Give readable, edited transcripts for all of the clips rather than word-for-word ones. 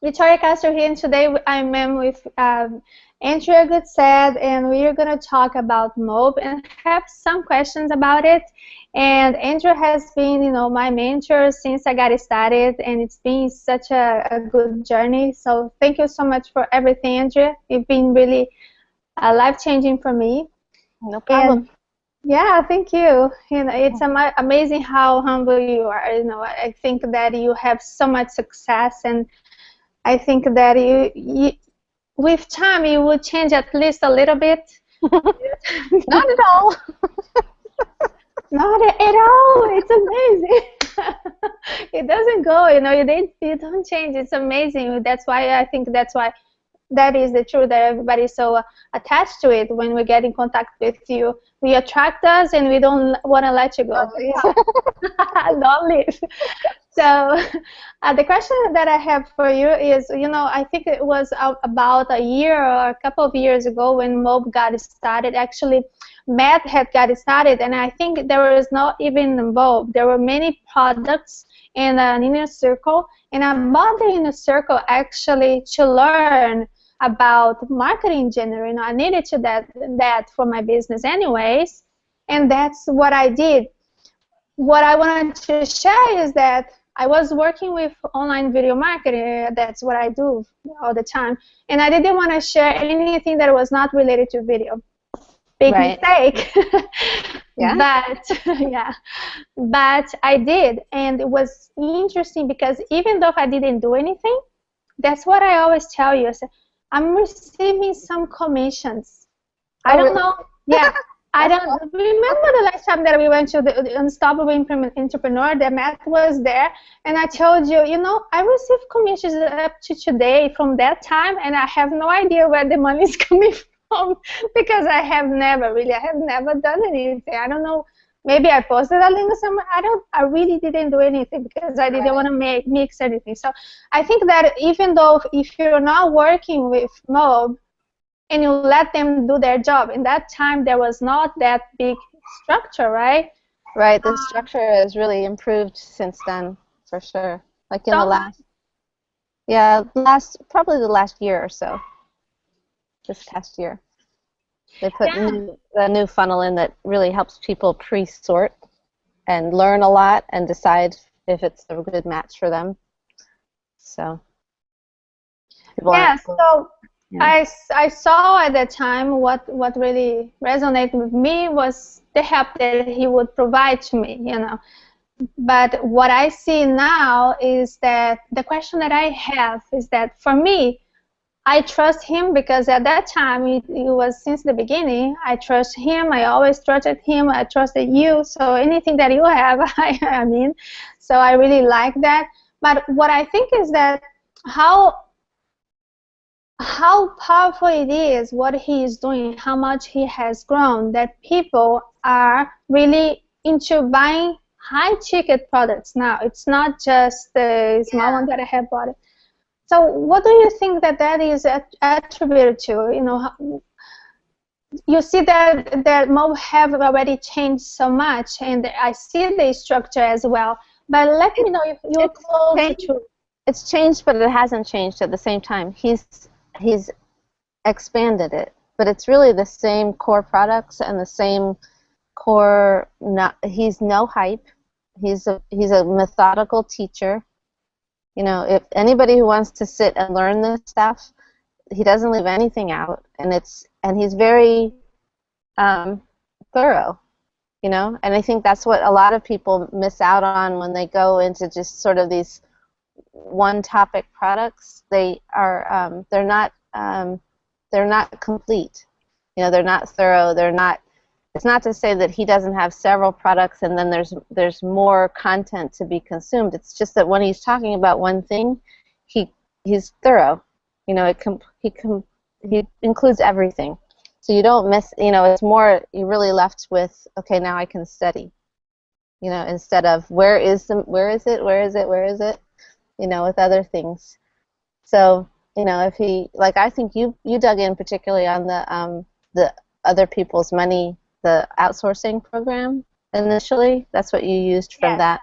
Vitoria Castro here, and today I'm with Andrea Goodsaid, and we are going to talk about MOBE and have some questions about it. And Andrea has been, my mentor since I got started, and it's been such a good journey. So thank you so much for everything, Andrea. You've been really life-changing for me. No problem. And yeah, thank you. It's amazing how humble you are. I think that you have so much success, and I think that with time, you will change at least a little bit. Not at all. Not at all. It's amazing. It doesn't go. You don't change. It's amazing. That's why I think that is the truth, that everybody's so attached to it. When we get in contact with you, we attract us, and we don't want to let you go. Don't leave. So the question that I have for you is, I think it was about a year or a couple of years ago when MOBE got started. Actually, Matt had got started, and I think there was not even MOBE. There were many products in an inner circle, and I bought the inner circle actually to learn about marketing in general. I needed that for my business anyways, and that's what I did. What I wanted to share is that I was working with online video marketing. That's what I do all the time, and I didn't want to share anything that was not related to video. Big mistake. Yeah. But I did, and it was interesting because even though I didn't do anything, that's what I always tell you. I said, I'm receiving some commissions. I don't know. Yeah. I don't remember the last time that we went to the Unstoppable Entrepreneur, that Matt was there, and I told you, I received commissions up to today from that time, and I have no idea where the money is coming from because I have never done anything. I don't know. Maybe I posted a link somewhere. I really didn't do anything because I didn't want to mix anything. So I think that even though if you're not working with MOBE, and you let them do their job. In that time, there was not that big structure, right? Right. The structure has really improved since then, for sure. Like in probably the last year or so. This past year, they put a new funnel in that really helps people pre-sort and learn a lot and decide if it's a good match for them. So. Yeah. So. Yeah. I saw at that time what really resonated with me was the help that he would provide to me, But what I see now is that the question that I have is that for me, I trust him because at that time, it was since the beginning, I trust him. I always trusted him. I trusted you. So anything that you have, so I really like that. But what I think is that how powerful it is, what he is doing, how much he has grown, that people are really into buying high-ticket products now. It's not just the small one that I have bought it. So what do you think that is attributed to? You see that MOBE have already changed so much, and I see the structure as well. But let me know if you're close to. It's changed, but it hasn't changed at the same time. He's expanded it, but it's really the same core products and the same core. He's no hype. He's a methodical teacher. If anybody who wants to sit and learn this stuff, he doesn't leave anything out, and he's very thorough. And I think that's what a lot of people miss out on when they go into just sort of these one-topic products. They're not complete. They're not thorough. It's not to say that he doesn't have several products and then there's more content to be consumed. It's just that when he's talking about one thing, he's thorough. He includes everything. So you don't miss. It's more, you're really left with, okay, now I can study. Instead of where is it? With other things. So, if he, I think you dug in particularly on the other people's money, the outsourcing program initially. That's what you used from that.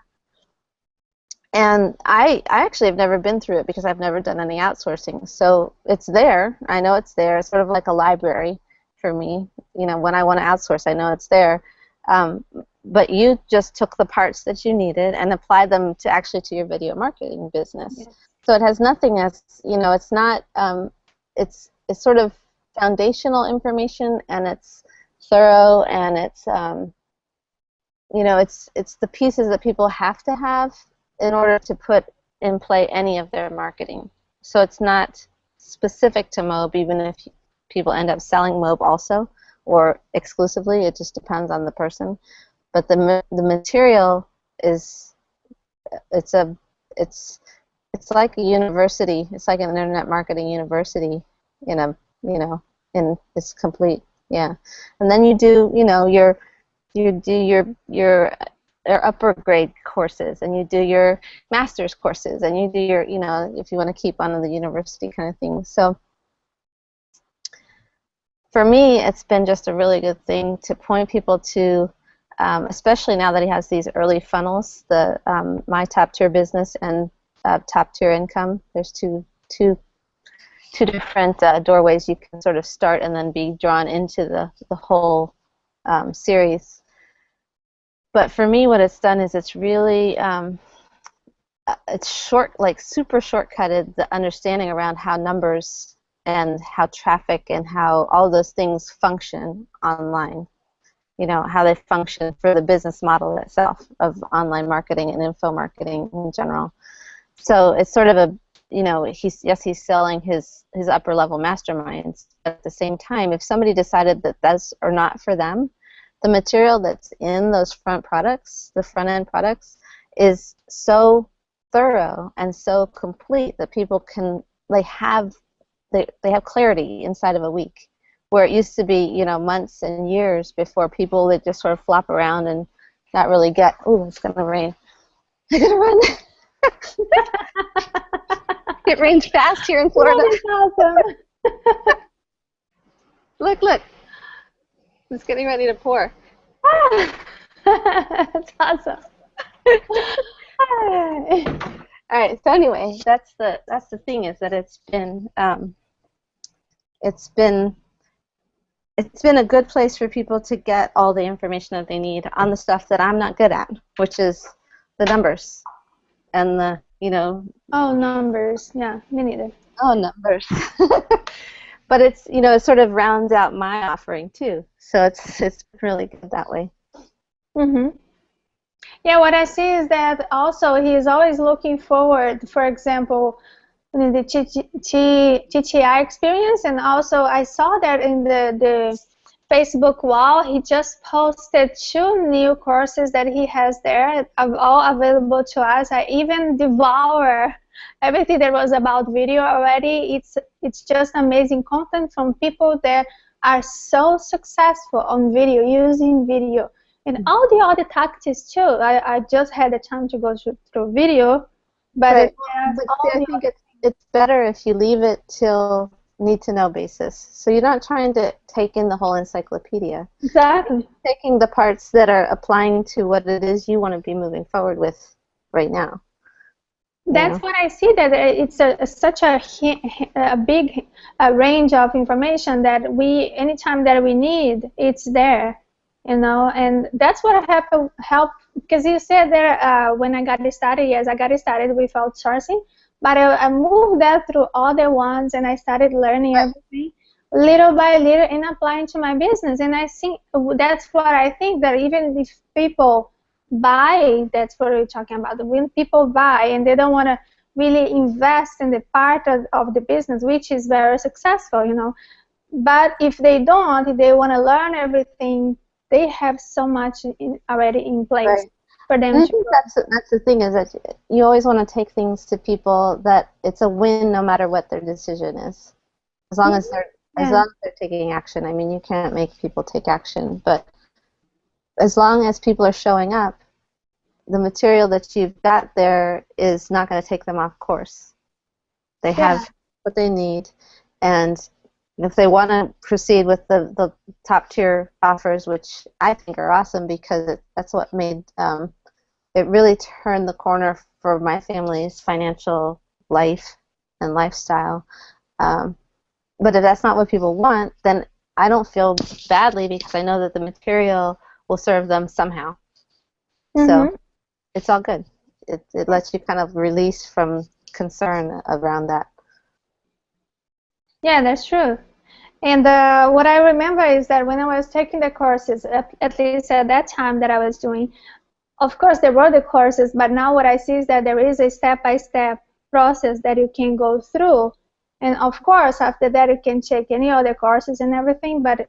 And I actually have never been through it because I've never done any outsourcing. So it's there. I know it's there. It's sort of like a library for me. You know, when I want to outsource, I know it's there. But you just took the parts that you needed and applied them to actually to your video marketing business. Yes. So it has nothing as, you know, it's not, it's sort of foundational information, and it's thorough, and it's, you know, it's the pieces that people have to have in order to put in play any of their marketing. So it's not specific to MOBE, even if people end up selling MOBE also or exclusively. It just depends on the person. But the material is, it's like a university. It's like an internet marketing university in a, you know, in it's complete. Yeah. And then you do, you know, you do your upper grade courses, and you do your master's courses, and you do your, you know, if you want to keep on the university kind of thing. So for me, it's been just a really good thing to point people to, especially now that he has these early funnels, the My Top Tier Business and Top Tier Income. There's two different doorways you can sort of start and then be drawn into the whole series. But for me, what it's done is it's really, it's short, like super shortcutted the understanding around how numbers and how traffic and how all those things function online. You know, how they function for the business model itself of online marketing and info marketing in general. So it's sort of a, you know, he's selling his upper level masterminds, but at the same time, if somebody decided that those are not for them, the material that's in those front products, the front end products, is so thorough and so complete that people can, they have clarity inside of a week, where it used to be, you know, months and years before people would just sort of flop around and not really get, oh, it's gonna rain. I gotta run. It rains fast here in Florida. That is awesome. Look. It's getting ready to pour. That's awesome. All right. So anyway, that's the thing, is that it's been a good place for people to get all the information that they need on the stuff that I'm not good at, which is the numbers and the, you know. Oh, numbers. Yeah, me neither. Oh, numbers. But it's, you know, it sort of rounds out my offering too. So it's really good that way. Mm-hmm. Yeah, what I see is that also he is always looking forward, for example, in the TTI experience, and also I saw that in the Facebook wall, he just posted 2 new courses that he has there, all available to us. I even devour everything that was about video already. It's just amazing content from people that are so successful on video, using video. And all the other tactics too. I just had a time to go through video, but right. I think it's better if you leave it till need-to-know basis. So you're not trying to take in the whole encyclopedia. Exactly. You're taking the parts that are applying to what it is you want to be moving forward with right now. That's what I see, that it's such a big range of information that anytime that we need, it's there, you know. And that's what help, because you said there, when I got started, yes, I got started with outsourcing, but I moved that through other ones, and I started learning everything little by little and applying to my business. And I think that's what I think, that even if people buy, that's what we're talking about. When people buy and they don't want to really invest in the part of the business, which is very successful, you know. But if they don't, if they want to learn everything, they have so much already in place for them. And I think that's the thing, is that you always want to take things to people that it's a win no matter what their decision is, as long as they're taking action. I mean, you can't make people take action, but as long as people are showing up, the material that you've got there is not going to take them off course. They have what they need, and if they want to proceed with the top tier offers, which I think are awesome, because that's what made it really turned the corner for my family's financial life and lifestyle. But if that's not what people want, then I don't feel badly because I know that the material will serve them somehow. So it's all good. It lets you kind of release from concern around that. Yeah, that's true. And what I remember is that when I was taking the courses, at least at that time that I was doing, of course there were the courses, but now what I see is that there is a step-by-step process that you can go through. And of course, after that, you can check any other courses and everything. But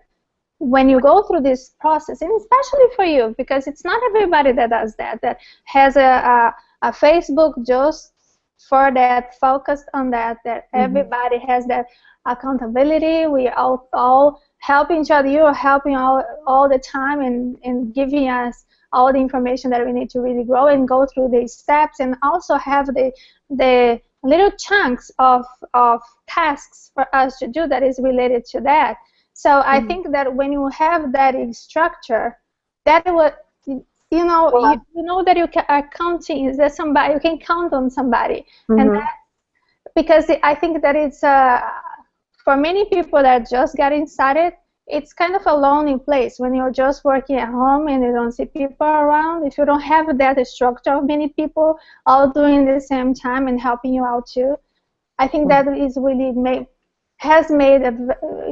when you go through this process, and especially for you, because it's not everybody that does that, that has a Facebook just for that, focused on that, that everybody has that accountability. We all help each other. You are helping all the time and giving us all the information that we need to really grow and go through these steps, and also have the little chunks of tasks for us to do that is related to that. So I think that when you have that structure, that what you know that you are counting, is that somebody you can count on somebody, and that, because I think that it's for many people that just getting started, it's kind of a lonely place when you're just working at home and you don't see people around. If you don't have that structure of many people all doing the same time and helping you out too, I think that is really has made a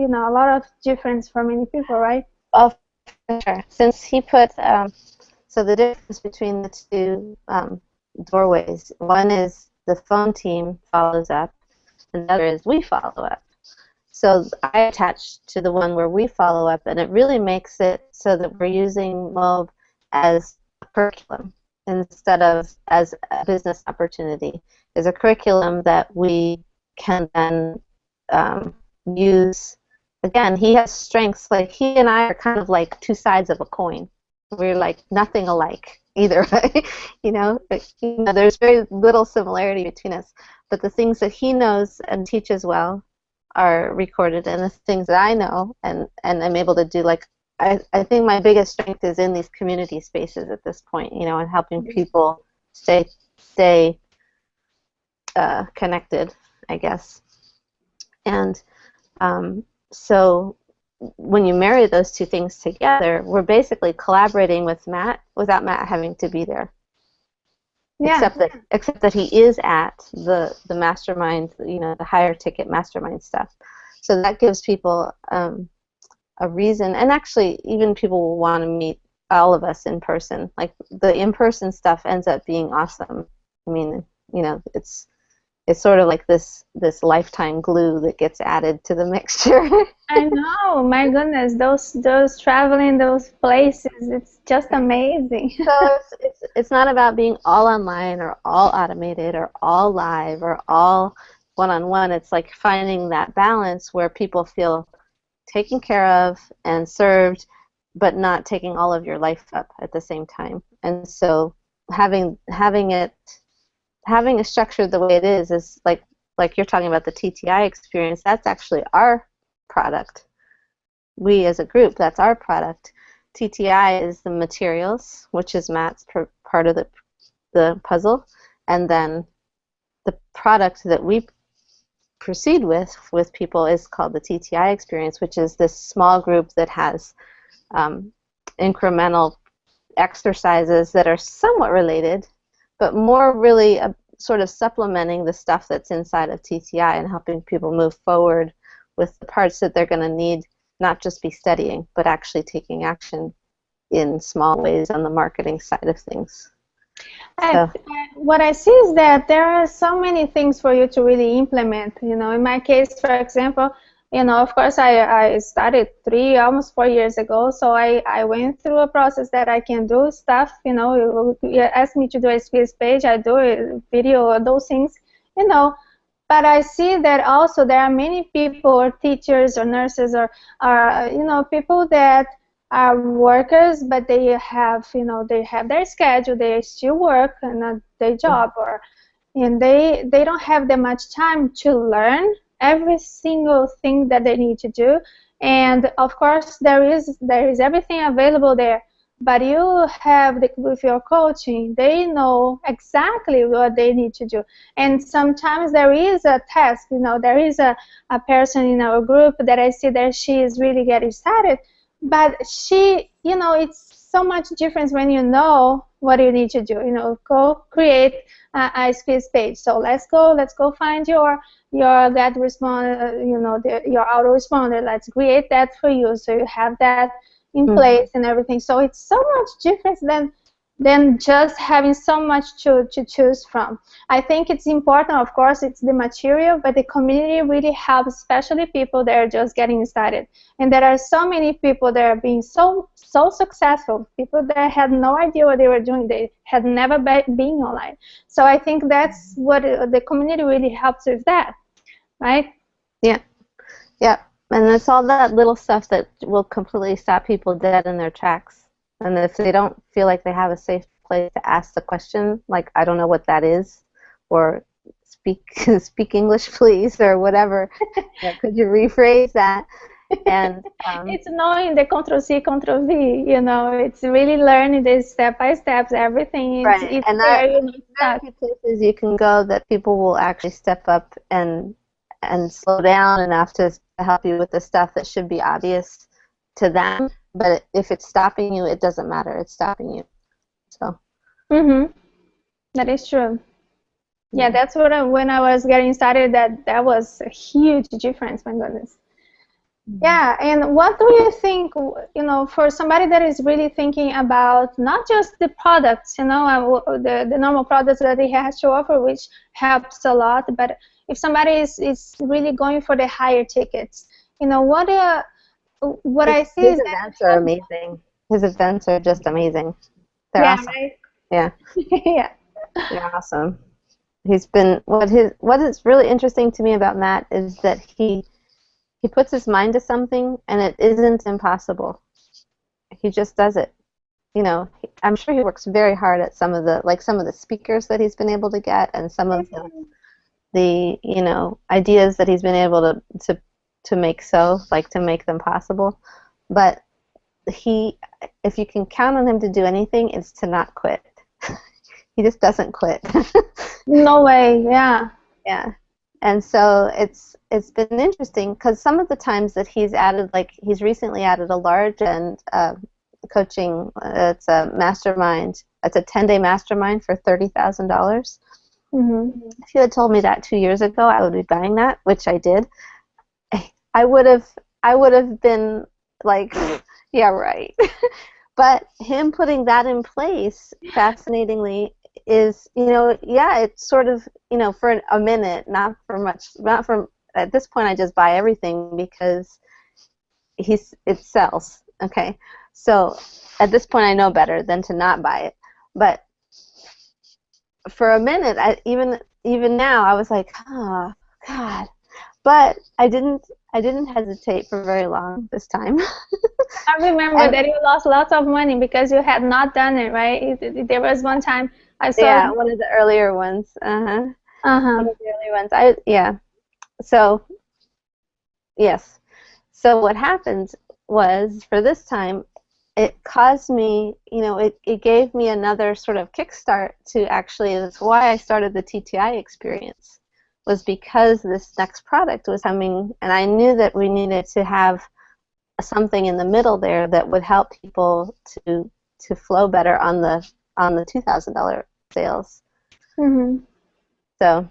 lot of difference for many people, right? Oh, for sure. Since he put so the difference between the two doorways, one is the phone team follows up, and the other is we follow up. So I attached to the one where we follow up, and it really makes it so that we're using MOBE as a curriculum instead of as a business opportunity. It's a curriculum that we can then use. Again, he has strengths. Like, he and I are kind of like two sides of a coin. We're like nothing alike either way. There's very little similarity between us. But the things that he knows and teaches well are recorded, and the things that I know and I'm able to do, like, I think my biggest strength is in these community spaces at this point, and helping people stay connected, I guess. And so when you marry those two things together, we're basically collaborating with Matt without Matt having to be there. Yeah. Except that he is at the mastermind, the higher ticket mastermind stuff. So that gives people a reason, and actually even people will want to meet all of us in person. Like, the in-person stuff ends up being awesome. I mean, it's sort of like this lifetime glue that gets added to the mixture. I know, my goodness, those traveling, those places, it's just amazing. So it's not about being all online or all automated or all live or all one-on-one. It's like finding that balance where people feel taken care of and served, but not taking all of your life up at the same time. And so having a structure the way it is like you're talking about the TTI experience. That's actually our product. We as a group, that's our product. TTI is the materials, which is Matt's part of the puzzle, and then the product that we proceed with people is called the TTI Experience, which is this small group that has incremental exercises that are somewhat related, but more really sort of supplementing the stuff that's inside of TTI and helping people move forward with the parts that they're going to need, not just be studying, but actually taking action in small ways on the marketing side of things. What I see is that there are so many things for you to really implement. In my case, for example, of course, I started almost 4 years ago, so I went through a process that I can do stuff. You ask me to do a squeeze page, I do a video, those things, But I see that also there are many people, or teachers, or nurses, or people that are workers, but they have, they have their schedule, they still work in their job, and they don't have that much time to learn every single thing that they need to do. And of course, there is everything available there But you have with your coaching, they know exactly what they need to do. And sometimes there is a task, there is a person in our group that I see that she is really getting started, but she, it's so much difference when you know what you need to do. Go create a squeeze page. So let's go find your get responder, your autoresponder. Let's create that for you, so you have that in place and everything. So it's so much different than just having so much to choose from. I think it's important, of course, it's the material, but the community really helps, especially people that are just getting started. And there are so many people that are being so successful, people that had no idea what they were doing. They had never been online. So I think that's what the community really helps with that, right? Yeah. Yeah. And it's all that little stuff that will completely stop people dead in their tracks. And if they don't feel like they have a safe place to ask the question, like, I don't know what that is, or speak English, please, or whatever, could you rephrase that? And it's knowing the Ctrl+C, Ctrl+V, it's really learning this step by steps, everything. Right. And there are very few places you can go that people will actually step up and slow down enough to help you with the stuff that should be obvious to them. But if it's stopping you, it doesn't matter. It's stopping you. So. That is true. Yeah, that's what when I was getting started, that was a huge difference. My goodness. Yeah, and what do you think, for somebody that is really thinking about not just the products, the normal products that he has to offer, which helps a lot, but if somebody is really going for the higher tickets, what I see is that his events are amazing. His events are just amazing. They're awesome. Right? Yeah. Yeah. They're awesome. He's been what is really interesting to me about Matt is that he puts his mind to something and it isn't impossible. He just does it. I'm sure he works very hard at some of the speakers that he's been able to get, and some of the ideas that he's been able to make to make them possible. But if you can count on him to do anything, it's to not quit. He just doesn't quit. No way. Yeah. Yeah. And so it's been interesting because some of the times that he's added, he's recently added a large end coaching. It's a mastermind. It's a 10-day mastermind for $30,000. If you had told me that 2 years ago, I would be buying that, which I did. I would have been like, yeah, right. But him putting that in place, fascinatingly, is, it's sort of, for a minute, not for much, at this point I just buy everything because it sells, okay? So at this point I know better than to not buy it. But for a minute, even now, I was like, oh, God. But I didn't hesitate for very long this time. I remember that you lost lots of money because you had not done it, right? There was one time I saw. Yeah, one of the earlier ones. One of the earlier ones. So, yes. So what happened was, for this time, it caused me, it gave me another sort of kickstart to actually, that's why I started the TTI Experience, was because this next product was coming, and I knew that we needed to have something in the middle there that would help people to flow better on the $2,000 sales. So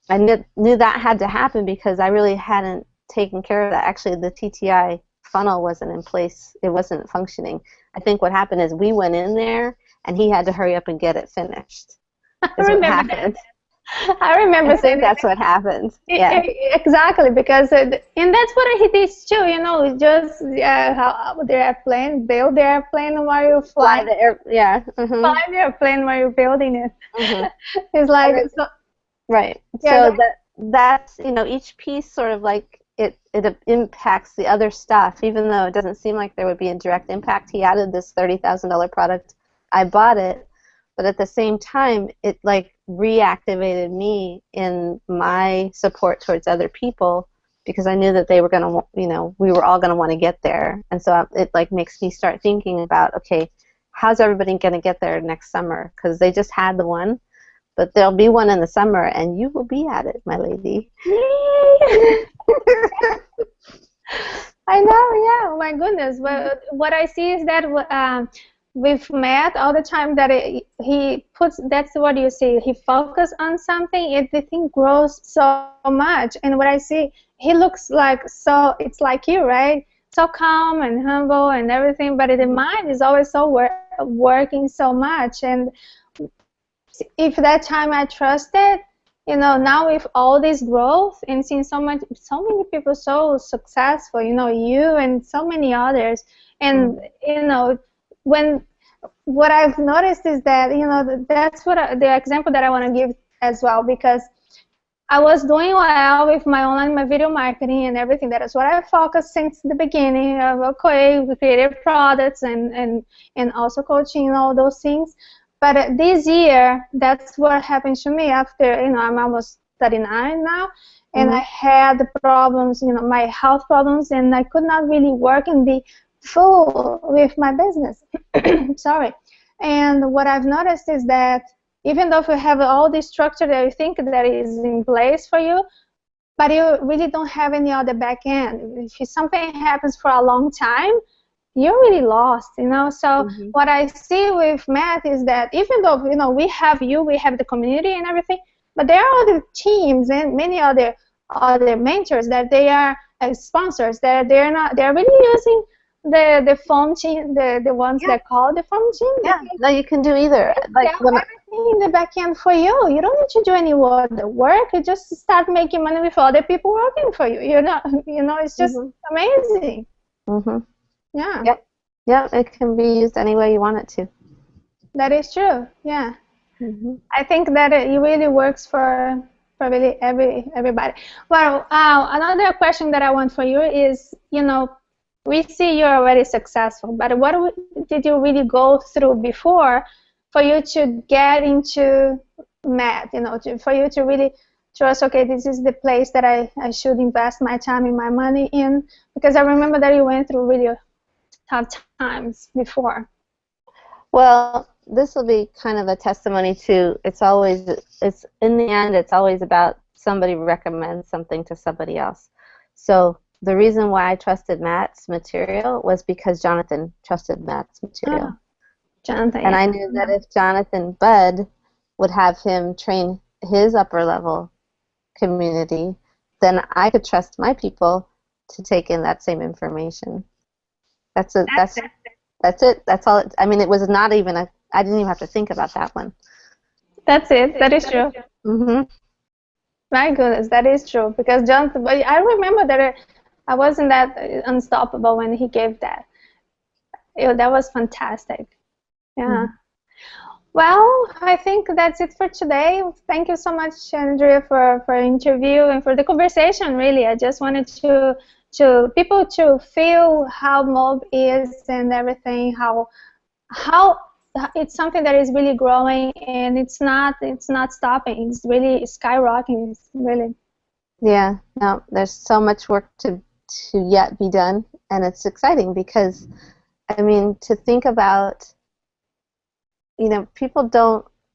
I knew that had to happen because I really hadn't taken care of that. Actually, the TTI funnel wasn't in place. It wasn't functioning. I think what happened is we went in there and he had to hurry up and get it finished. I remember that. I remember. I think that's what happened. Yeah. Exactly, because and that's what he did too. Just how the airplane, build the airplane while you fly. Fly the airplane while you're building it. It's like right. Yeah, so that's each piece sort of like it impacts the other stuff, even though it doesn't seem like there would be a direct impact. He added this $30,000 product. I bought it. But at the same time, it reactivated me in my support towards other people because I knew that they were going to, we were all going to want to get there. And so it makes me start thinking about, okay, how's everybody going to get there next summer? Because they just had the one, but there'll be one in the summer, and you will be at it, my lady. Yay! I know, yeah. Oh my goodness. But what I see is that with Matt, all the time that he puts, that's what you see. He focuses on something, the thing grows so much. And what I see, he looks like, so it's like you, right? So calm and humble and everything, but the mind is always so working so much. And if that time I trusted, you know, now with all this growth and seeing so many people so successful, you know, you and so many others, and you know, what I've noticed is that, you know, that's the example that I want to give as well, because I was doing well with my video marketing and everything. That is what I focused since the beginning of, okay, we created products and also coaching and all those things. But this year, that's what happened to me after, you know, I'm almost 39 now, and I had the problems, you know, my health problems, and I could not really work and be full with my business. Sorry. And what I've noticed is that even though you have all this structure that you think that is in place for you, but you really don't have any other back end. If something happens for a long time, you're really lost, you know. So what I see with Matt is that even though, you know, we have the community and everything, but there are other teams and many other mentors that they are sponsors, that they're really using the phone team, the ones that call the phone team. Yeah, no, you can do either. Like everything in the back end for you. You don't need to do any other work. You just start making money with other people working for you. You know, it's just amazing. Yeah. Yep. Yeah, it can be used any way you want it to. That is true. Yeah. I think that it really works for really everybody. Well, another question that I want for you is, you know, we see you're already successful, but what did you really go through before for you to get into Matt, you know, for you to really trust, okay, this is the place that I should invest my time and my money in? Because I remember that you went through really tough times before. Well, this will be kind of a testimony to, it's in the end, it's always about somebody recommends something to somebody else. So the reason why I trusted Matt's material was because Jonathan trusted Matt's material. Jonathan, and I knew that if Jonathan Budd would have him train his upper level community, then I could trust my people to take in that same information. That's it. That's all. I mean, it was not even I didn't even have to think about that one. That's it. That is true. My goodness, that is true. Because Jonathan, I remember that I wasn't that unstoppable when he gave that. That was fantastic. Yeah. Well, I think that's it for today. Thank you so much, Andrea, for the interview and for the conversation, really. I just wanted to people to feel how MOBE is and everything, how it's something that is really growing, and it's not stopping. It's really skyrocketing. It's really. Yeah, no, there's so much work to yet be done, and it's exciting because, I mean, to think about, you know,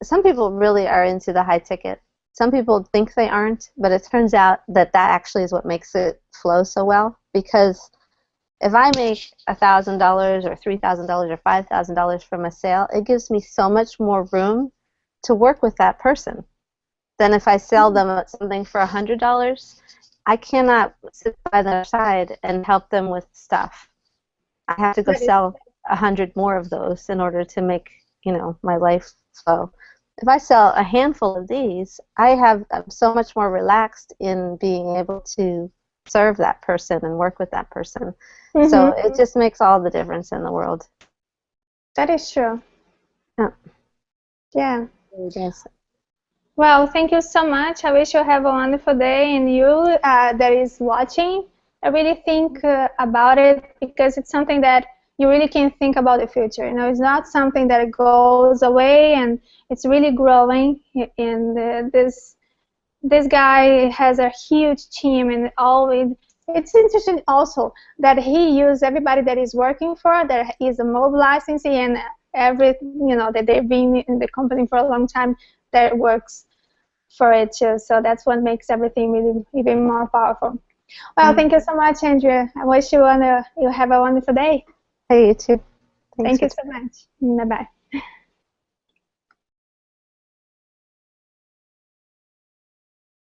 some people really are into the high ticket. Some people think they aren't, but it turns out that actually is what makes it flow so well. Because if I make $1,000 or $3,000 or $5,000 from a sale, it gives me so much more room to work with that person than if I sell them something for $100. I cannot sit by their side and help them with stuff. I have to go sell 100 more of those in order to make, you know, my life flow. If I sell a handful of these, I'm so much more relaxed in being able to serve that person and work with that person. So it just makes all the difference in the world. That is true. Yeah. Yeah. It does. Well, thank you so much. I wish you have a wonderful day, and you that is watching, I really think about it, because it's something that you really can think about the future. You know, it's not something that goes away, and it's really growing. And this guy has a huge team, and always it's interesting also that he used everybody that is working for that is a MOBE licensee, and that they've been in the company for a long time, that works for it too. So that's what makes everything really even more powerful. Well, thank you so much, Andrea. I wish you have a wonderful day. Hey, you too. Thanks Thank you so much. Bye-bye.